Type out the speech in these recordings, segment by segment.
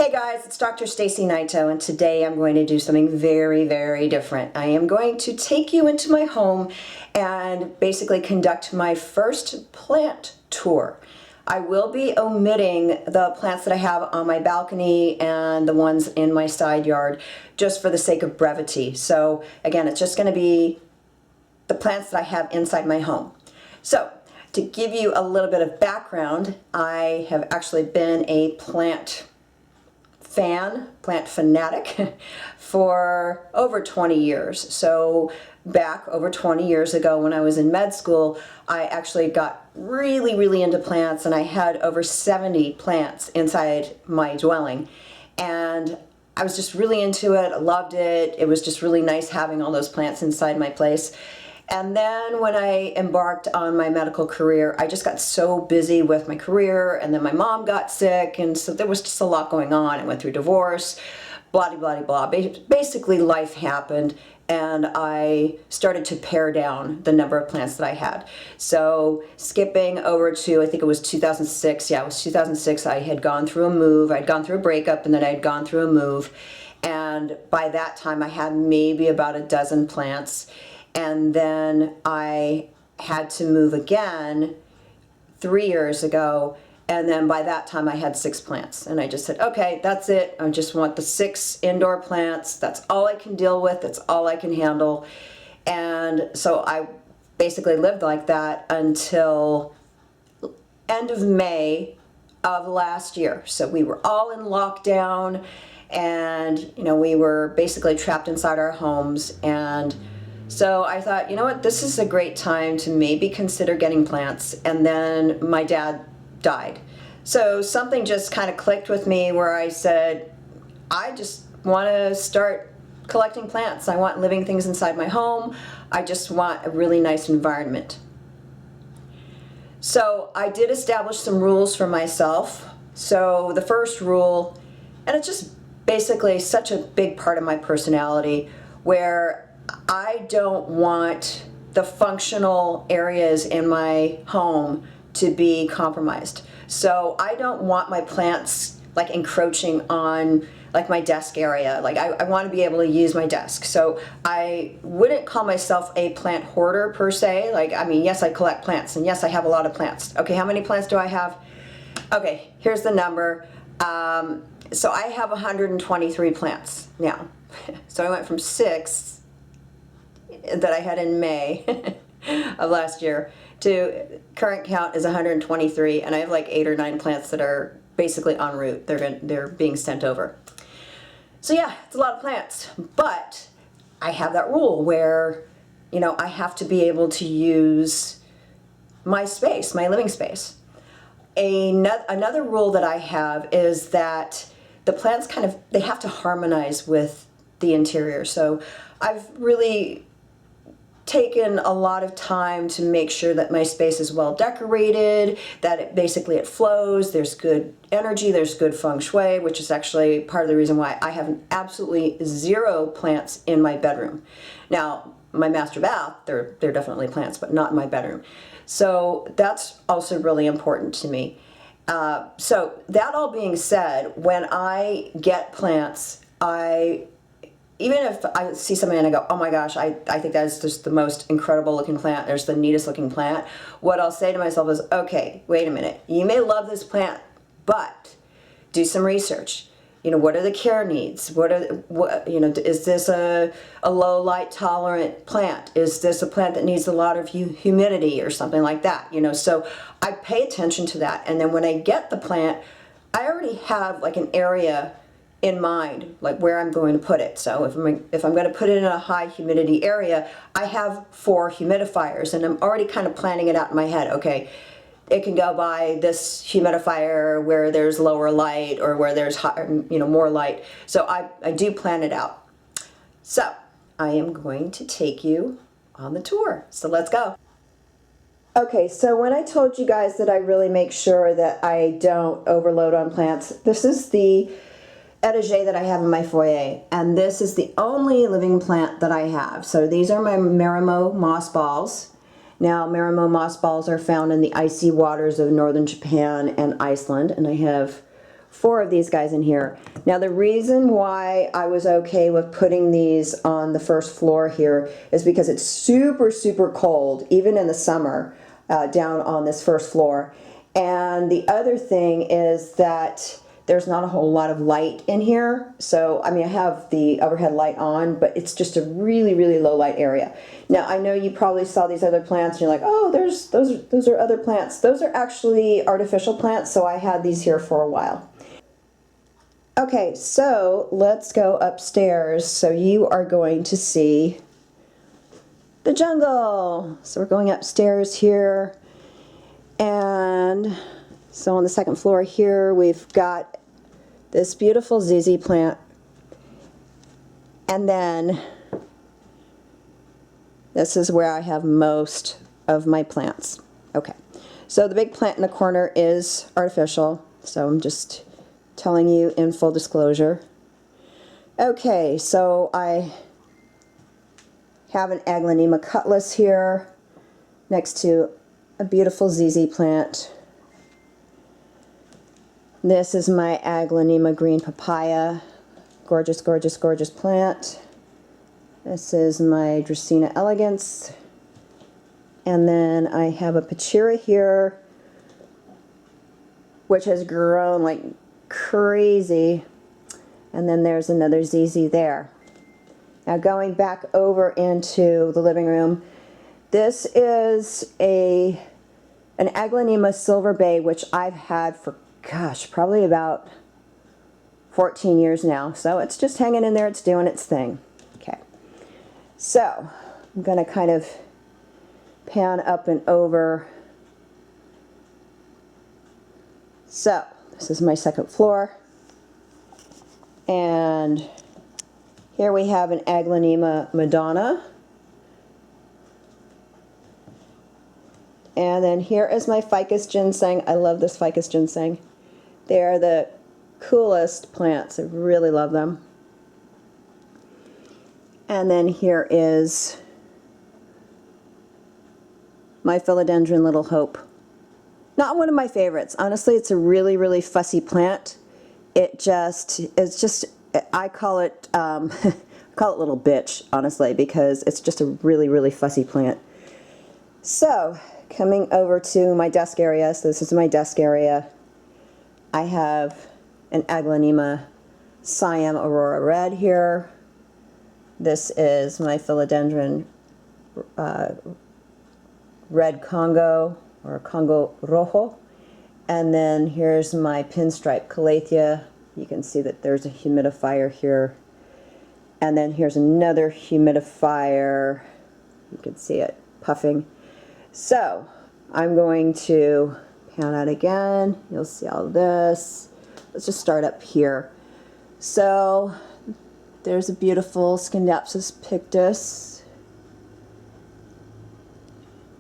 Hey guys, it's Dr. Stacy Naito, and today I'm going to do something very, very different. I am going to take you into my home and basically conduct my first plant tour. I will be omitting the plants that I have on my balcony and the ones in my side yard just for the sake of brevity. So again, it's just going to be the plants that I have inside my home. So to give you a little bit of background, I have actually been a plant fanatic for over 20 years. So back over 20 years ago when I was in med school, I actually got really into plants, and I had over 70 plants inside my dwelling. And I was just really into it. I loved it. It was just really nice having all those plants inside my place. And then when I embarked on my medical career, I just got so busy with my career, and then my mom got sick, and so there was just a lot going on. I went through divorce, blah, blah, blah, blah. Basically, life happened, and I started to pare down the number of plants that I had. So skipping over to, I think it was 2006. Yeah, it was 2006. I had gone through a move. I'd gone through a breakup, and then I'd gone through a move. And by that time, I had maybe about a dozen plants. And then I had to move again 3 years ago, and then by that time I had 6 plants. And I just said, okay, that's it. I just want the 6 indoor plants. That's all I can deal with. That's all I can handle. And so I basically lived like that until end of May of last year. So we were all in lockdown, and we were basically trapped inside our homes. And so I thought, you know what, this is a great time to maybe consider getting plants. And then my dad died. So something just kind of clicked with me where I said, I just want to start collecting plants. I want living things inside my home. I just want a really nice environment. So I did establish some rules for myself. So the first rule, and it's just basically such a big part of my personality, where I don't want the functional areas in my home to be compromised. So I don't want my plants like encroaching on like my desk area. Like I want to be able to use my desk. So I wouldn't call myself a plant hoarder per se. Like, I mean, yes, I collect plants, and yes, I have a lot of plants. Okay, how many plants do I have? Okay, here's the number. So I have 123 plants now. So I went from 6 that I had in May of last year to current count is 123, and I have like 8 or 9 plants that are basically en route. They're being sent over. So yeah, it's a lot of plants, but I have that rule where I have to be able to use my space, my living space. Another rule that I have is that the plants they have to harmonize with the interior. So I've really taken a lot of time to make sure that my space is well decorated, that it flows, there's good energy, there's good feng shui, which is actually part of the reason why I have absolutely 0 plants in my bedroom. Now, my master bath, there are definitely plants, but not in my bedroom. So that's also really important to me. So that all being said, when I get plants, even if I see something and I go, oh my gosh, I think that is just the most incredible looking plant, there's the neatest looking plant, what I'll say to myself is, okay, wait a minute, you may love this plant, but do some research. What are the care needs? Is this a low light tolerant plant? Is this a plant that needs a lot of humidity or something like that? So I pay attention to that. And then when I get the plant, I already have like an area in mind, like where I'm going to put it. So if I'm going to put it in a high humidity area, I have 4 humidifiers, and I'm already kind of planning it out in my head. Okay, it can go by this humidifier where there's lower light or where there's more light. So I do plan it out. So I am going to take you on the tour. So let's go. Okay, so when I told you guys that I really make sure that I don't overload on plants, this is the Jade that I have in my foyer, and this is the only living plant that I have. So these are my Marimo moss balls. Now, Marimo moss balls are found in the icy waters of northern Japan and Iceland, and I have 4 of these guys in here. Now the reason why I was okay with putting these on the first floor here is because it's super, super cold, even in the summer, down on this first floor. And the other thing is that there's not a whole lot of light in here. So, I mean, I have the overhead light on, but it's just a really, really low light area. Now, I know you probably saw these other plants and you're like, oh, those are other plants. Those are actually artificial plants, so I had these here for a while. Okay, so let's go upstairs. So you are going to see the jungle. So we're going upstairs here. And so on the second floor here, we've got this beautiful ZZ plant. And then this is where I have most of my plants. Okay, so the big plant in the corner is artificial. So I'm just telling you in full disclosure. Okay, so I have an Aglaonema cutlass here next to a beautiful ZZ plant. This is my Aglaonema green papaya. Gorgeous, gorgeous, gorgeous plant. This is my Dracaena elegans. And then I have a Pachira here, which has grown like crazy. And then there's another ZZ there. Now going back over into the living room, this is an Aglaonema Silver Bay, which I've had for, gosh, probably about 14 years now. So it's just hanging in there, it's doing its thing. Okay, so I'm going to kind of pan up and over. So this is my second floor. And here we have an Aglaonema Madonna. And then here is my Ficus Ginseng. I love this Ficus Ginseng. They are the coolest plants. I really love them. And then here is my Philodendron Little Hope. Not one of my favorites. Honestly, it's a really, really fussy plant. It's just, I call it, I call it Little Bitch, honestly, because it's just a really, really fussy plant. So, coming over to my desk area, so this is my desk area, I have an Aglaonema Siam Aurora Red here. This is my Philodendron Red Congo, or Congo Rojo. And then here's my Pinstripe Calathea. You can see that there's a humidifier here. And then here's another humidifier. You can see it puffing. So I'm going to pan out again. You'll see all this. Let's just start up here. So there's a beautiful Skindapsis pictus.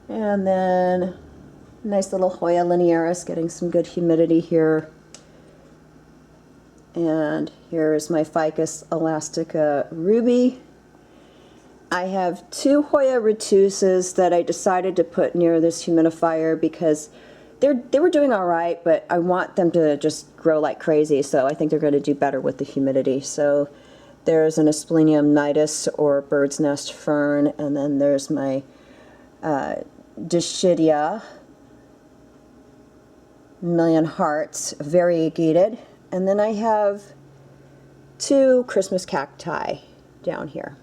And then nice little Hoya linearis, getting some good humidity here. And here's my Ficus Elastica ruby. I have 2 Hoya Brutonii that I decided to put near this humidifier because they were doing all right, but I want them to just grow like crazy, so I think they're going to do better with the humidity. So there's an Asplenium nidus, or bird's nest fern, and then there's my Dischidia, Million Hearts, variegated. And then I have 2 Christmas cacti down here.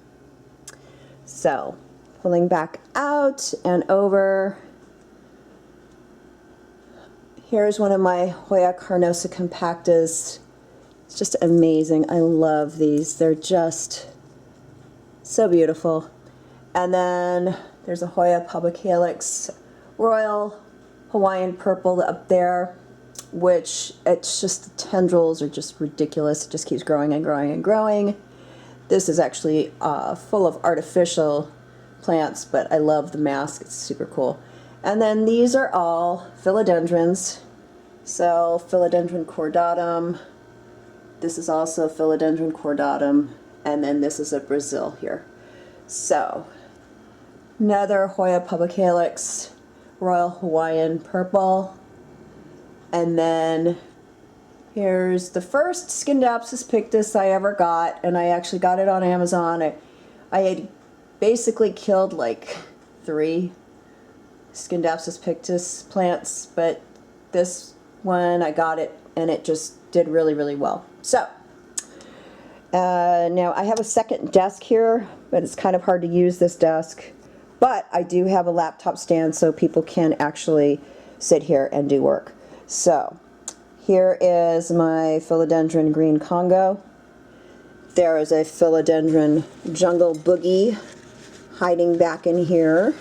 So, pulling back out and over, here's one of my Hoya carnosa compactus. It's just amazing. I love these. They're just so beautiful. And then there's a Hoya pubicalyx royal Hawaiian purple up there, which it's just, the tendrils are just ridiculous. It just keeps growing and growing and growing. This is actually full of artificial plants, but I love the mask. It's super cool. And then these are all philodendrons. So Philodendron Cordatum. This is also Philodendron Cordatum. And then this is a Brazil here. So another Hoya pubicalyx royal Hawaiian purple. And then Here's the first Skindapsis pictus I ever got, and I actually got it on Amazon. I had basically killed like 3 Skindapsis pictus plants, but this one I got it and it just did really, really well. So now I have a second desk here, but it's kind of hard to use this desk. But I do have a laptop stand so people can actually sit here and do work. So here is my Philodendron Green Congo. There is a Philodendron Jungle Boogie hiding back in here.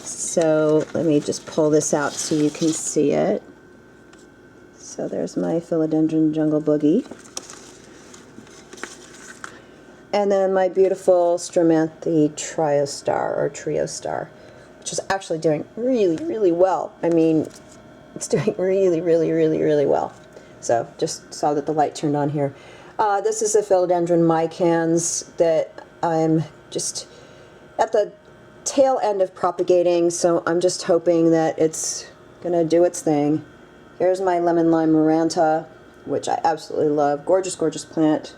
So let me just pull this out so you can see it. So there's my Philodendron Jungle Boogie. And then my beautiful Stromanthe Triostar, or Triostar, which is actually doing really, really well. I mean, it's doing really, really, really, really well. So just saw that the light turned on here. This is a Philodendron Mycans that I'm just at the tail end of propagating, so I'm just hoping that it's gonna do its thing. Here's my Lemon Lime Maranta, which I absolutely love. Gorgeous, gorgeous plant.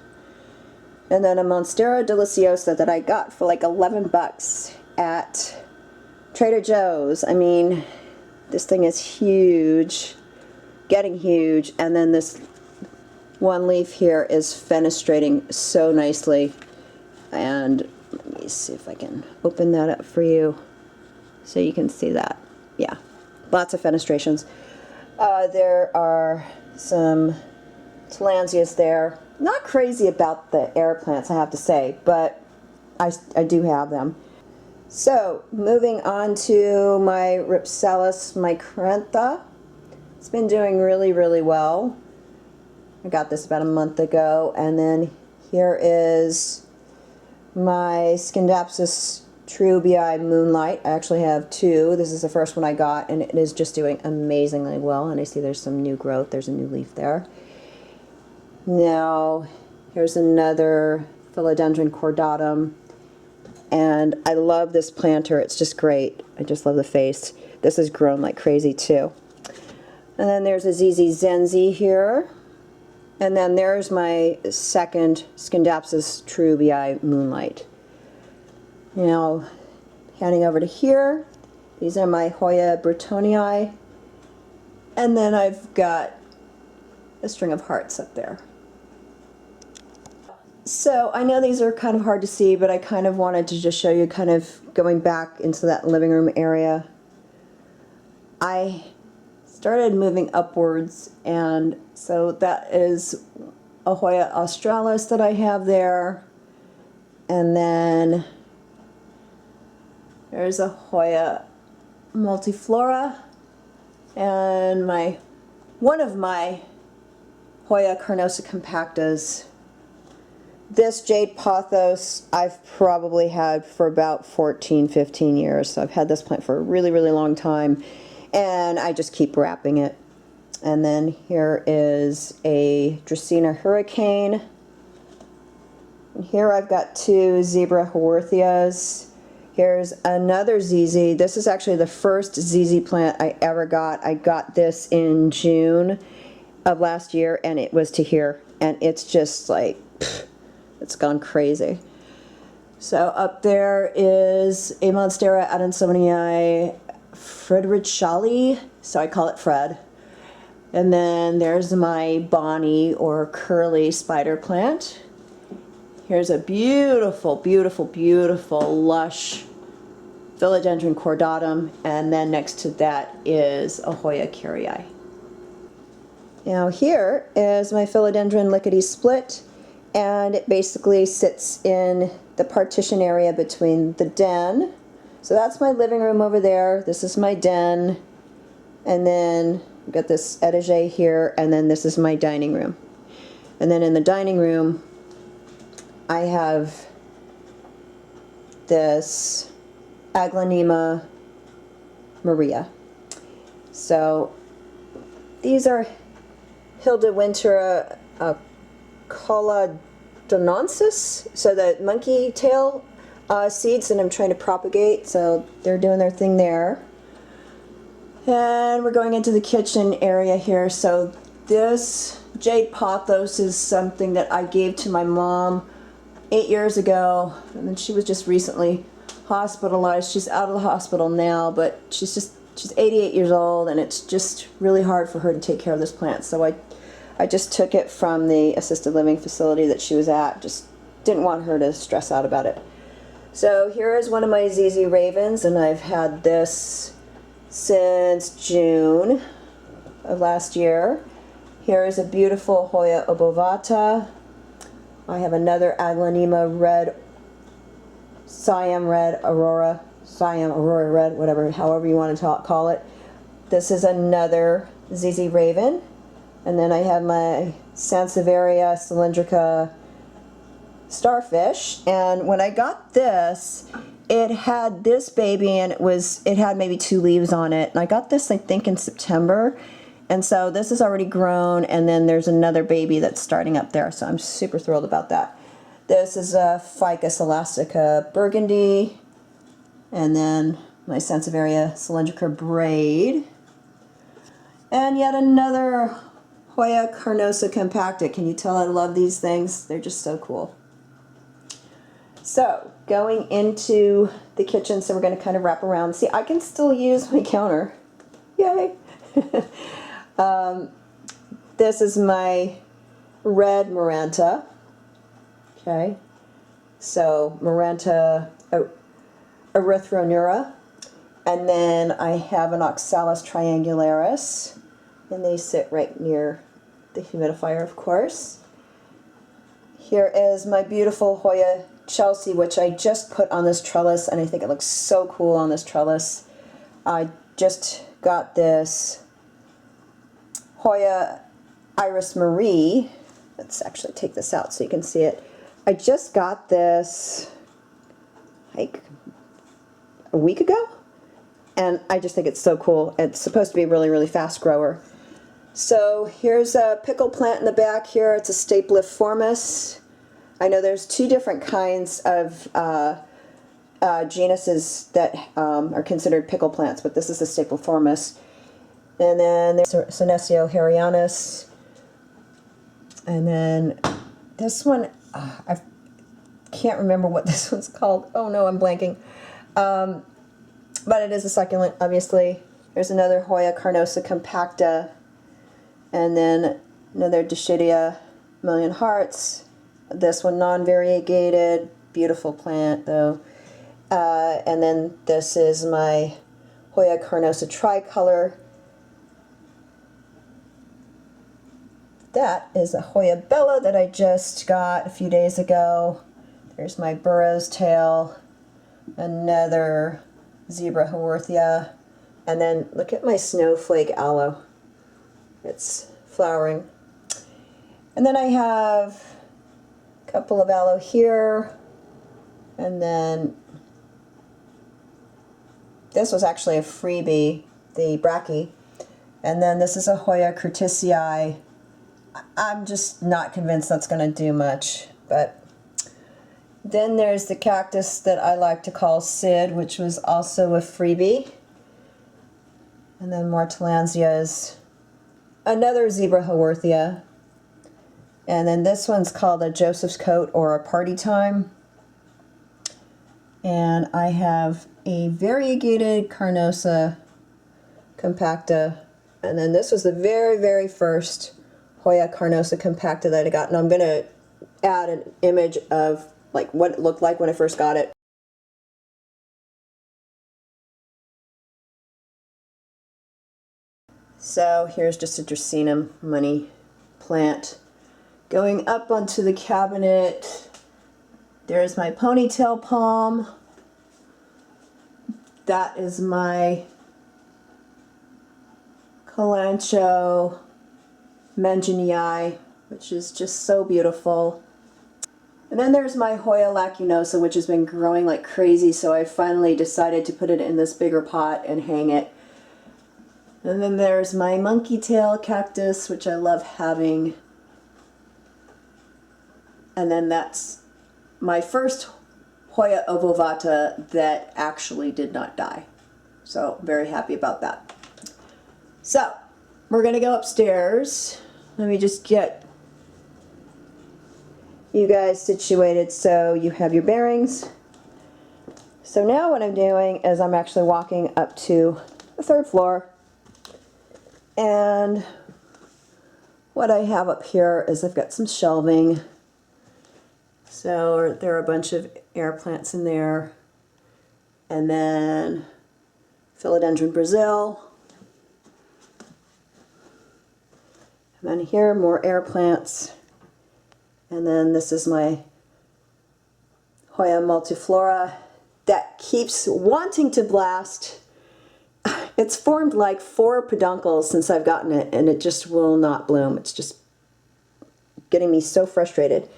And then a Monstera Deliciosa that I got for like 11 bucks at Trader Joe's. I mean, this thing is huge, getting huge, and then this one leaf here is fenestrating so nicely. And let me see if I can open that up for you so you can see that. Yeah, lots of fenestrations. There are some Tillandsias there. Not crazy about the air plants, I have to say, but I do have them. So, moving on to my Ripsalis micrantha. It's been doing really, really well. I got this about a month ago, and then here is my Skindapsis Trubii Moonlight. I actually have 2. This is the first one I got, and it is just doing amazingly well, and I see there's some new growth. There's a new leaf there. Now, here's another Philodendron Cordatum, and I love this planter. It's just great. I just love the face. This has grown like crazy too. And then there's a ZZ Zenzi here, and then there's my second Skindapsis Trubii Moonlight. Now, handing over to here, these are my Hoya Brutonii, and then I've got a string of hearts up there. So I know these are kind of hard to see, but I kind of wanted to just show you kind of going back into that living room area. I started moving upwards, and so that is a Hoya australis that I have there, and then there's a Hoya multiflora, and one of my Hoya carnosa compactas. This Jade Pothos I've probably had for about 14-15 years, so I've had this plant for a really, really long time, and I just keep wrapping it. And then here is a Dracaena Hurricane. And here I've got 2 Zebra Haworthias. Here's another ZZ. This is actually the first ZZ plant I ever got. I got this in June of last year, and it was to here, and it's just like, pfft, it's gone crazy. So up there is a Monstera Adansonii Friedrichshalee, so I call it Fred. And then there's my Bonnie or curly spider plant. Here's a beautiful, beautiful, beautiful lush Philodendron Cordatum, and then next to that is a Hoya Carrii. Now here is my Philodendron lickety split, and it basically sits in the partition area between the den. So that's my living room over there. This is my den, and then I've got this etage here, and then this is my dining room. And then in the dining room, I have this Aglaonema Maria. So these are Hilda Winter Coladononsis, so the monkeytail seeds that I'm trying to propagate, so they're doing their thing there. And we're going into the kitchen area here. So this Jade Pothos is something that I gave to my mom 8 years ago, and then she was just recently hospitalized. She's out of the hospital now, but she's 88 years old, and it's just really hard for her to take care of this plant. So I just took it from the assisted living facility that she was at. Just didn't want her to stress out about it. So here is one of my ZZ Ravens, and I've had this since June of last year. Here is a beautiful Hoya obovata. I have another Aglaonema red, Siam red, Siam Aurora red, whatever, however you want to call it. This is another ZZ Raven. And then I have my Sansevieria cylindrica starfish. And when I got this, it had this baby, and it had maybe 2 leaves on it. And I got this, I think, in September. And so this is already grown, and then there's another baby that's starting up there. So I'm super thrilled about that. This is a Ficus Elastica burgundy. And then my Sansevieria cylindrica braid. And yet another Hoya carnosa compacta. Can you tell I love these things? They're just so cool. So, going into the kitchen, so we're going to kind of wrap around. See, I can still use my counter. Yay! This is my red Maranta. Okay. So, Maranta erythronura. And then I have an Oxalis triangularis. And they sit right near the humidifier, of course. Here is my beautiful Hoya Chelsea, which I just put on this trellis, and I think it looks so cool on this trellis. I just got this Hoya Iris Marie. Let's actually take this out so you can see it. I just got this like a week ago, and I just think it's so cool. It's supposed to be a really, really fast grower. So here's a pickle plant in the back here. It's a Stapeliformis. I know there's 2 different kinds of genuses that are considered pickle plants, but this is the Stapeliformis. And then there's Senecio harianus. And then this one, I can't remember what this one's called. Oh no, I'm blanking. But it is a succulent, obviously. There's another Hoya carnosa compacta. And then another Dischidia Million Hearts. This one non-variegated, beautiful plant though. And then this is my Hoya carnosa tricolor. That is a Hoya Bella that I just got a few days ago. There's my burro's tail, another Zebra Haworthia, and then look at my Snowflake Aloe. It's flowering. And then I have a couple of aloe here, and then this was actually a freebie, the Brachy. And then this is a Hoya curtisii. I'm just not convinced that's going to do much, but then there's the cactus that I like to call Sid, which was also a freebie. And then more Tillandsias. Another Zebra Haworthia. And then this one's called a Joseph's Coat or a Party Time. And I have a variegated Carnosa compacta. And then this was the very, very first Hoya Carnosa compacta that I got. And I'm going to add an image of like what it looked like when I first got it. So here's just a Dracaena money plant. Going up onto the cabinet, there's my Ponytail Palm. That is my Kalanchoe Manginii, which is just so beautiful. And then there's my Hoya Lacunosa, which has been growing like crazy, so I finally decided to put it in this bigger pot and hang it. And then there's my Monkeytail Cactus, which I love having. And then that's my first Hoya ovovata that actually did not die. So very happy about that. So we're going to go upstairs let me just get you guys situated so you have your bearings. So now what I'm doing is I'm actually walking up to the third floor, and what I have up here is I've got some shelving. So there are a bunch of air plants in there, and then Philodendron Brazil, and then here more air plants, and then this is my Hoya multiflora that keeps wanting to blast. It's formed like 4 peduncles since I've gotten it, and it just will not bloom. It's just getting me so frustrated.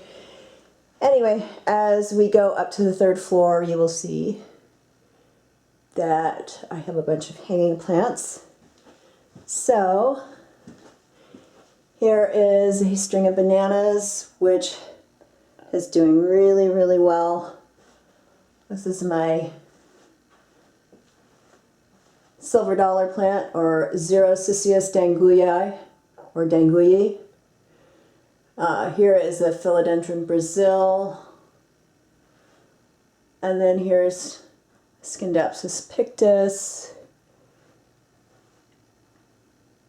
Anyway, as we go up to the third floor, you will see that I have a bunch of hanging plants. So here is a string of bananas, which is doing really, really well. This is my silver dollar plant, or Xerosicius danguyi, or danguyi. Here is the Philodendron Brazil, and then here's Skindapsis pictus,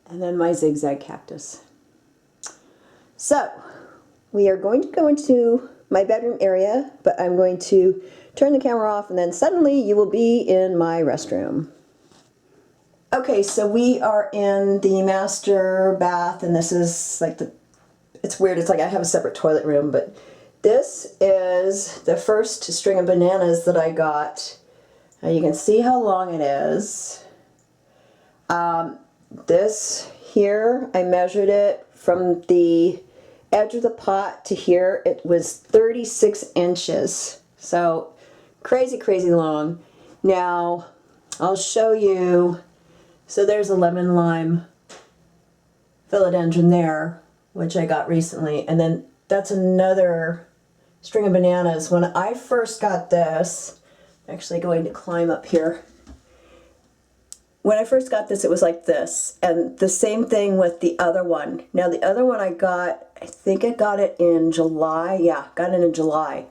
and then my zigzag cactus. So we are going to go into my bedroom area, but I'm going to turn the camera off, and then suddenly you will be in my restroom. Okay, so we are in the master bath, and this is like it's weird, it's like I have a separate toilet room, but this is the first string of bananas that I got. Now you can see how long it is. This here, I measured it from the edge of the pot to here. It was 36 inches. So crazy, crazy long. Now I'll show you. So there's a lemon lime philodendron there, which I got recently, and then that's another string of bananas. When I first got this, I'm actually going to climb up here. When I first got this, it was like this, and the same thing with the other one. Now the other one I think I got it in July. Yeah, got it in July.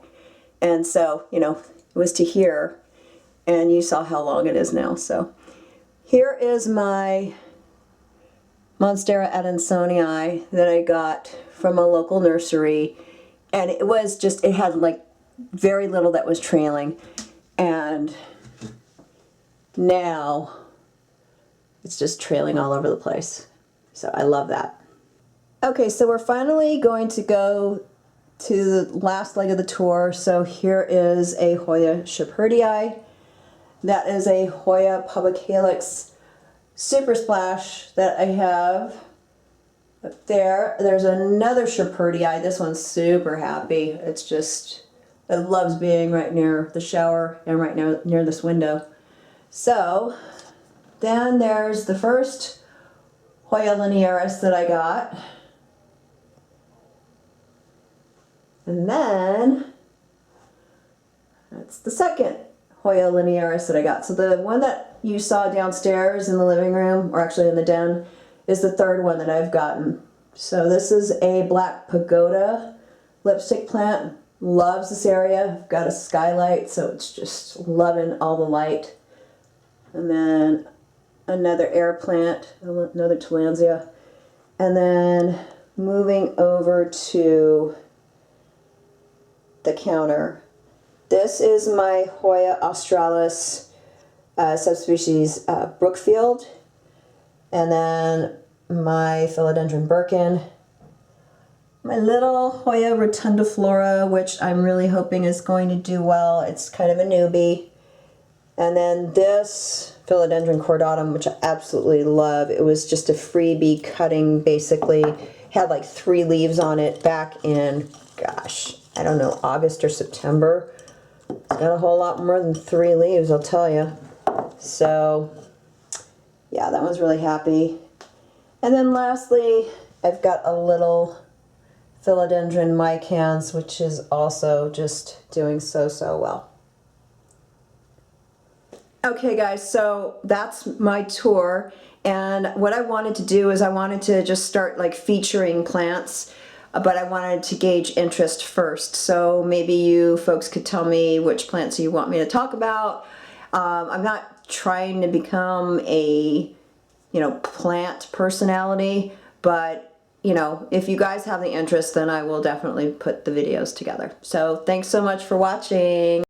And so, you know, it was to here, and you saw how long it is now. So here is my Monstera Adansonii that I got from a local nursery, and it was just, it had like very little that was trailing, and now it's just trailing all over the place. So I love that. Okay, so we're finally going to go to the last leg of the tour. So here is a Hoya Shepherdii. That is a Hoya pubicalyx super splash that I have up there. There's another Shepherdii. This one's super happy. It's just, it loves being right near the shower and right now near this window. So then there's the first Hoya linearis that I got. And then that's the second Hoya linearis that I got. So the one that you saw downstairs in the living room, or actually in the den, is the third one that I've gotten. So this is a black pagoda lipstick plant. Loves this area. I've got a skylight, so it's just loving all the light. And then another air plant, another Tillandsia. And then moving over to the counter. This is my Hoya australis subspecies Brookfield, and then my Philodendron Birkin, my little Hoya rotundiflora, which I'm really hoping is going to do well. It's kind of a newbie. And then this Philodendron Cordatum, which I absolutely love. It was just a freebie cutting, basically. Had like 3 leaves on it back in, gosh, I don't know, August or September. Got a whole lot more than 3 leaves, I'll tell you. So, yeah, that one's really happy. And then lastly, I've got a little Philodendron micans, which is also just doing so well. Okay guys, so that's my tour, and what I wanted to do is I wanted to just start like featuring plants, but I wanted to gauge interest first. So maybe you folks could tell me which plants you want me to talk about. I'm not trying to become a, plant personality, but if you guys have the interest, then I will definitely put the videos together. So thanks so much for watching.